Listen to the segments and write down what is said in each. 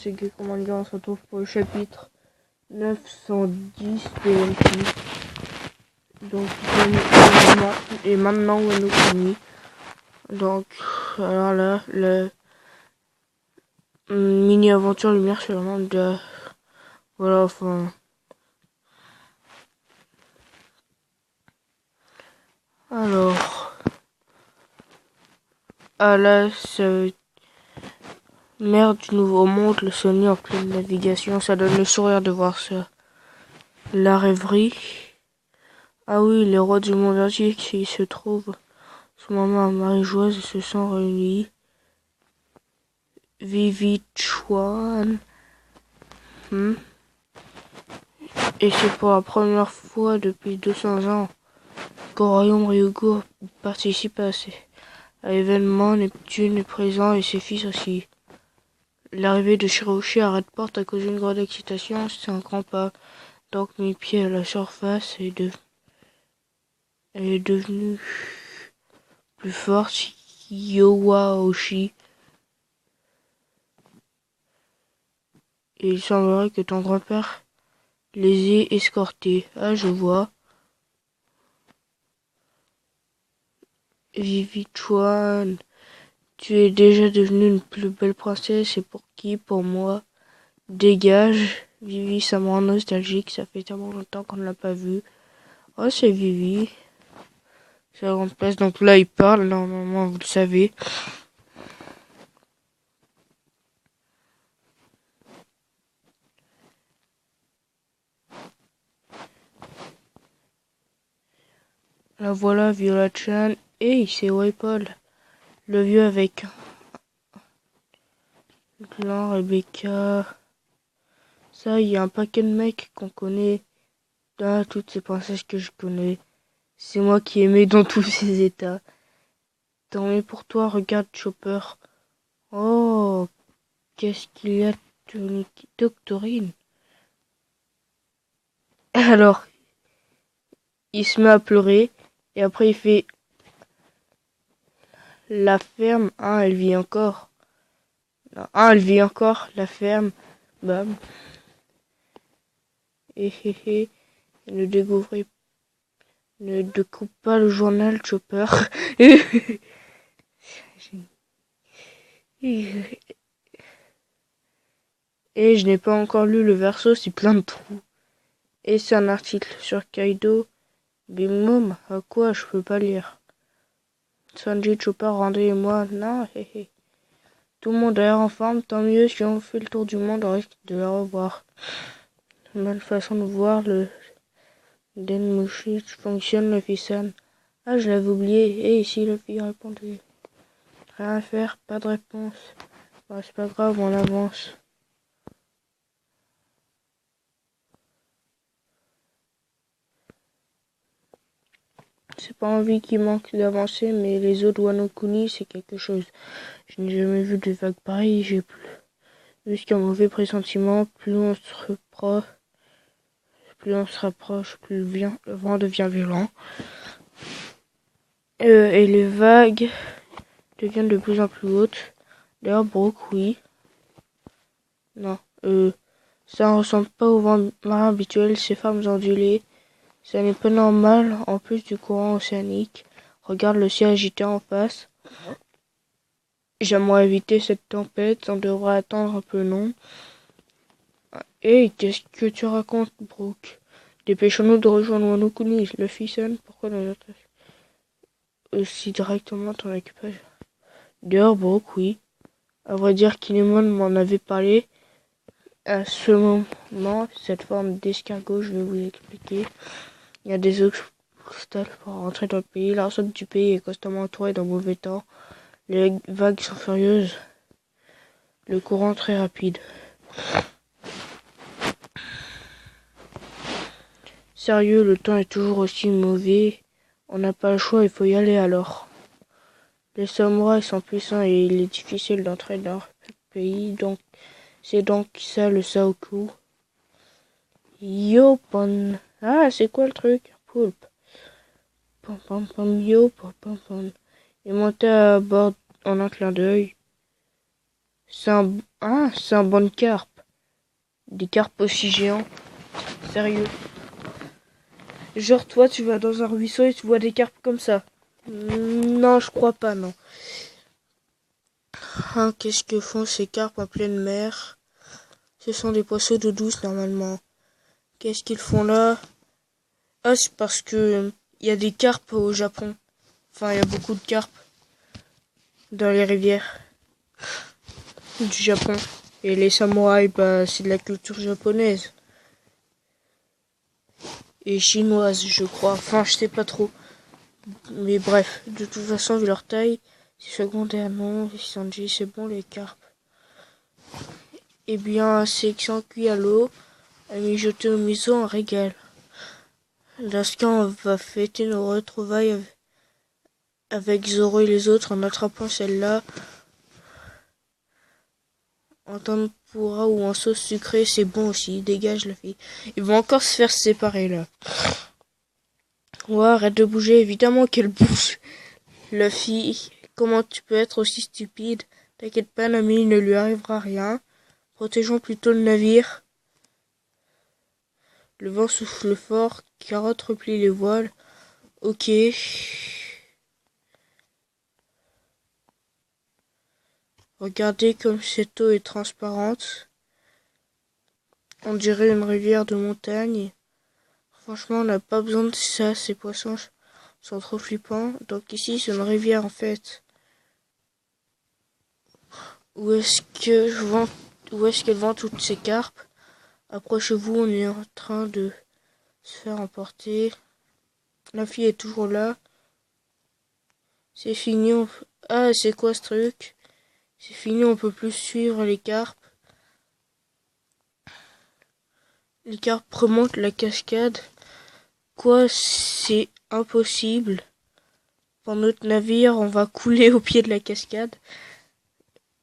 c'est que comment dire, on se retrouve pour le chapitre 910 de One Piece. Donc, et maintenant Wano Kuni. Donc, alors là, le mini-aventure lumière sur le monde de... Voilà, enfin... Alors... Ah là, c'est... Mer du Nouveau Monde, le Sony en pleine navigation, ça donne le sourire de voir ça. La rêverie. Ah oui, les rois du monde entier qui se trouvent ce moment à Marie-Joise et se sont réunis. Vivi Chuan. Et c'est pour la première fois depuis 200 ans qu'au royaume Ryugu participe à l'événement. Neptune est présent et ses fils aussi. L'arrivée de Shiroshi à Redport a causé une grande excitation. C'est un grand pas. Donc mes pieds à la surface elle est devenue plus forte. Yowaoshi. Et il semblerait que ton grand-père les ait escortés. Ah, je vois. Vivi Chuan, tu es déjà devenue une plus belle princesse. Et pour qui? Pour moi. Dégage. Vivi, ça me rend nostalgique. Ça fait tellement longtemps qu'on ne l'a pas vu. Oh, c'est Vivi. C'est la grande place. Donc là, il parle. Normalement, vous le savez. La voilà, Viola-chan. Hey, c'est Waypol. Le vieux avec Glan, Rebecca. Ça, il y a un paquet de mecs qu'on connaît. Ah, toutes ces princesses que je connais. C'est moi qui aimais dans tous ces états. Tant mieux pour toi, regarde Chopper. Oh, qu'est-ce qu'il y a, Doctorine? Alors, il se met à pleurer. Et après, il fait... La ferme, hein, elle vit encore. Non, hein, elle vit encore, la ferme. Bam. Hé. Ne découvrez... Ne découpe pas le journal, Chopper. Et je n'ai pas encore lu le verso, c'est plein de trous. Et c'est un article sur Kaido. Bim Mom, à quoi je peux pas lire. Sanji, Chopper, Randy et moi, non, hé. Tout le monde a l'air en forme, tant mieux. Si on fait le tour du monde, on risque de la revoir. Belle façon de voir le Denmushi fonctionne, le Fisan. Ah, je l'avais oublié. Et ici, le fille répondait. Rien à faire, pas de réponse. Bah, c'est pas grave, on avance. C'est pas envie qui manque d'avancer, mais les eaux de Wano Kuni, c'est quelque chose. Je n'ai jamais vu de vagues pareilles, j'ai plus. Jusqu'à un mauvais pressentiment, plus on se rapproche, plus le vent devient violent. Et les vagues deviennent de plus en plus hautes. D'ailleurs, Brooke, oui. Non, ça ne ressemble pas au vent marin habituel, ces formes ondulées. Ça n'est pas normal, en plus du courant océanique. Regarde le ciel agité en face. J'aimerais éviter cette tempête, on devrait attendre un peu, non? Hey, qu'est-ce que tu racontes, Brooke? Dépêchons-nous de rejoindre Wano Kuni. Le Fison, pourquoi nous attaquer aussi directement ton équipage? Dehors, Brooke, oui. À vrai dire, Kinemon m'en avait parlé. À ce moment, cette forme d'escargot, je vais vous expliquer. Il y a des obstacles pour rentrer dans le pays. L'ensemble du pays est constamment entouré d'un mauvais temps. Les vagues sont furieuses. Le courant très rapide. Sérieux, le temps est toujours aussi mauvais. On n'a pas le choix, il faut y aller alors. Les samouraïs sont puissants et il est difficile d'entrer dans leur pays, donc c'est donc ça le Saoku. Yopon. Ah, c'est quoi le truc? Poulpe. Pom pom pom yo pom pom. Il montait à bord en un clin d'œil. C'est un Ah, c'est un bon carpe. Des carpes aussi géants. Sérieux. Genre toi, tu vas dans un ruisseau et tu vois des carpes comme ça. Non, je crois pas, non. Ah, qu'est-ce que font ces carpes en pleine mer? Ce sont des poissons d'eau douce normalement. Qu'est-ce qu'ils font là? Ah, c'est parce que il y a des carpes au Japon. Enfin, il y a beaucoup de carpes dans les rivières du Japon. Et les samouraïs, bah, c'est de la culture japonaise. Et chinoise, je crois. Enfin, je sais pas trop. Mais bref, de toute façon, vu leur taille, c'est secondaire, non. Sanji, c'est bon, les carpes. Eh bien, c'est cuit à l'eau, à mijoter au miso, un régal. Lorsqu'on va fêter nos retrouvailles avec Zoro et les autres en attrapant celle-là, en tempura ou en sauce sucrée, c'est bon aussi. Dégage la fille. Ils vont encore se faire séparer là. Ouais, arrête de bouger, évidemment qu'elle bouge. La fille, comment tu peux être aussi stupide? T'inquiète pas, Nami, il ne lui arrivera rien. Protégeons plutôt le navire. Le vent souffle fort, Carotte replie les voiles. Ok. Regardez comme cette eau est transparente. On dirait une rivière de montagne. Franchement, on n'a pas besoin de ça, ces poissons sont trop flippants. Donc ici, c'est une rivière en fait. Où est-ce qu'elles vont toutes ces carpes? Approchez-vous, on est en train de se faire emporter. La fille est toujours là. C'est fini. Ah, c'est quoi ce truc? C'est fini, on peut plus suivre les carpes. Les carpes remontent la cascade. Quoi, c'est impossible. Dans notre navire, on va couler au pied de la cascade.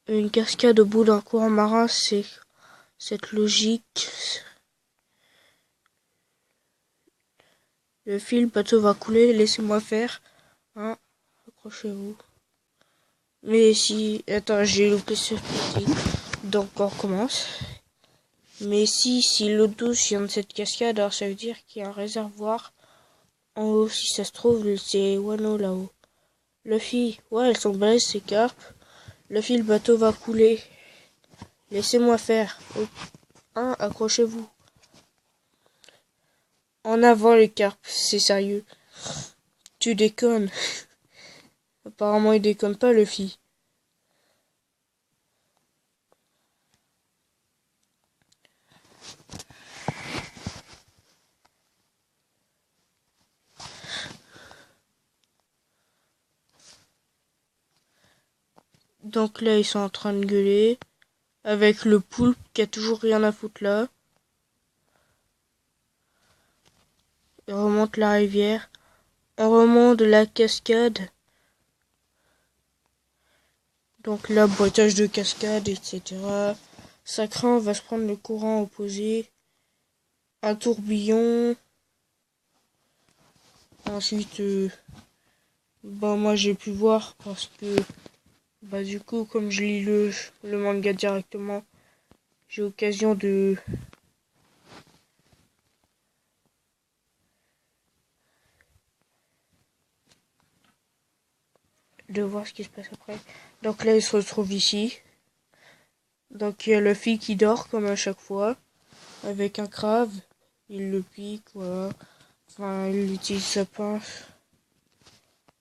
Une cascade au bout d'un courant marin, c'est cette logique. Le fil, bateau va couler, laissez-moi faire. Hein, accrochez-vous. Mais si... Attends, j'ai loupé ce petit. Donc on recommence. Mais si l'eau douce vient de cette cascade, alors ça veut dire qu'il y a un réservoir en haut. Si ça se trouve, c'est Wano là-haut. Luffy, ouais, elles sont balèzes ces carpes. Luffy, le bateau va couler. Laissez-moi faire. Hein, accrochez-vous. En avant les carpes, c'est sérieux. Tu déconnes. Apparemment, il déconne pas, Luffy. Donc là, ils sont en train de gueuler. Avec le poulpe qui a toujours rien à foutre là. Il remonte la rivière. On remonte la cascade. Donc là, boitage de cascade, etc. Ça craint, on va se prendre le courant opposé. Un tourbillon. Ensuite, moi j'ai pu voir parce que, du coup, comme je lis le manga directement, j'ai occasion de voir ce qui se passe après. Donc là, il se retrouve ici. Donc il y a la fille qui dort comme à chaque fois, avec un crabe. Il le pique, voilà. Enfin, il utilise sa pince.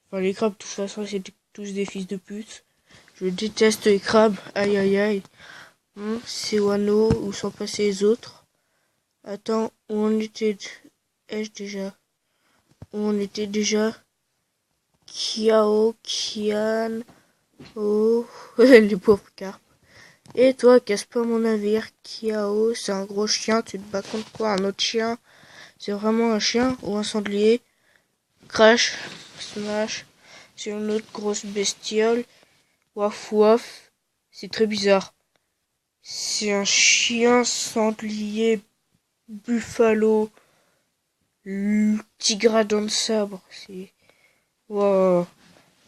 Enfin, les crabes, de toute façon, c'est tous des fils de pute. Je déteste les crabes. Aïe, aïe, aïe. C'est Wano, où sont passés les autres? Attends, où on était... Ai-je déjà? Où on était déjà? Kiao, Kian... Oh... les pauvres carpes. Et toi, casse pas mon navire. Kiao, c'est un gros chien. Tu te bats contre quoi? Un autre chien? C'est vraiment un chien ou un sanglier? Crash, smash, c'est une autre grosse bestiole. Waf waf, c'est très bizarre. C'est un chien sanglier buffalo tigradon de sabre. C'est... Wow,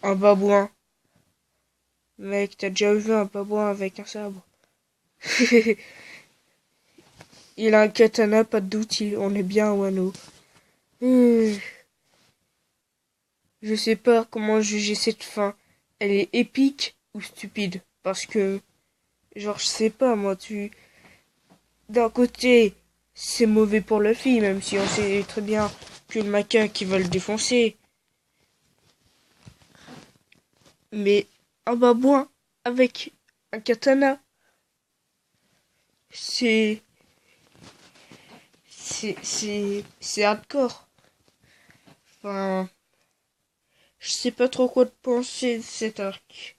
un babouin. Mec, t'as déjà vu un babouin avec un sabre? Il a un katana, pas d'outil. On est bien, Wano. Euh, Je sais pas comment juger cette fin. Elle est épique ou stupide? Parce que, genre, je sais pas, moi, d'un côté, c'est mauvais pour la fille, même si on sait très bien que le macaque, il va le défoncer. Mais un babouin avec un katana, c'est, c'est hardcore. Enfin, je sais pas trop quoi penser de cet arc.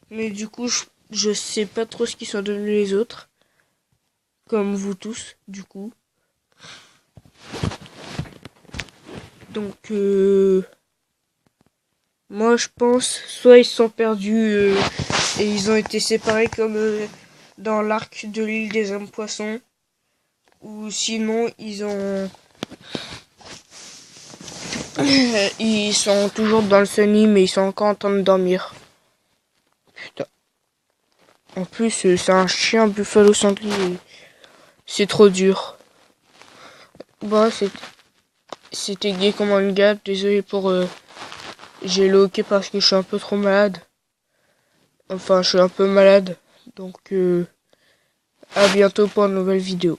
Mais du coup, je sais pas trop ce qu'ils sont devenus les autres. Comme vous tous, du coup. Donc, moi je pense, soit ils sont perdus et ils ont été séparés comme dans l'arc de l'île des hommes poissons, ou sinon ils sont toujours dans le Sunny mais ils sont encore en train de dormir. Putain. En plus, c'est un chien buffalo sanglier. C'est trop dur. Bah, c'était gay comme un gars. Désolé pour. J'ai le hockey parce que je suis un peu trop malade. Enfin, je suis un peu malade. Donc, à bientôt pour une nouvelle vidéo.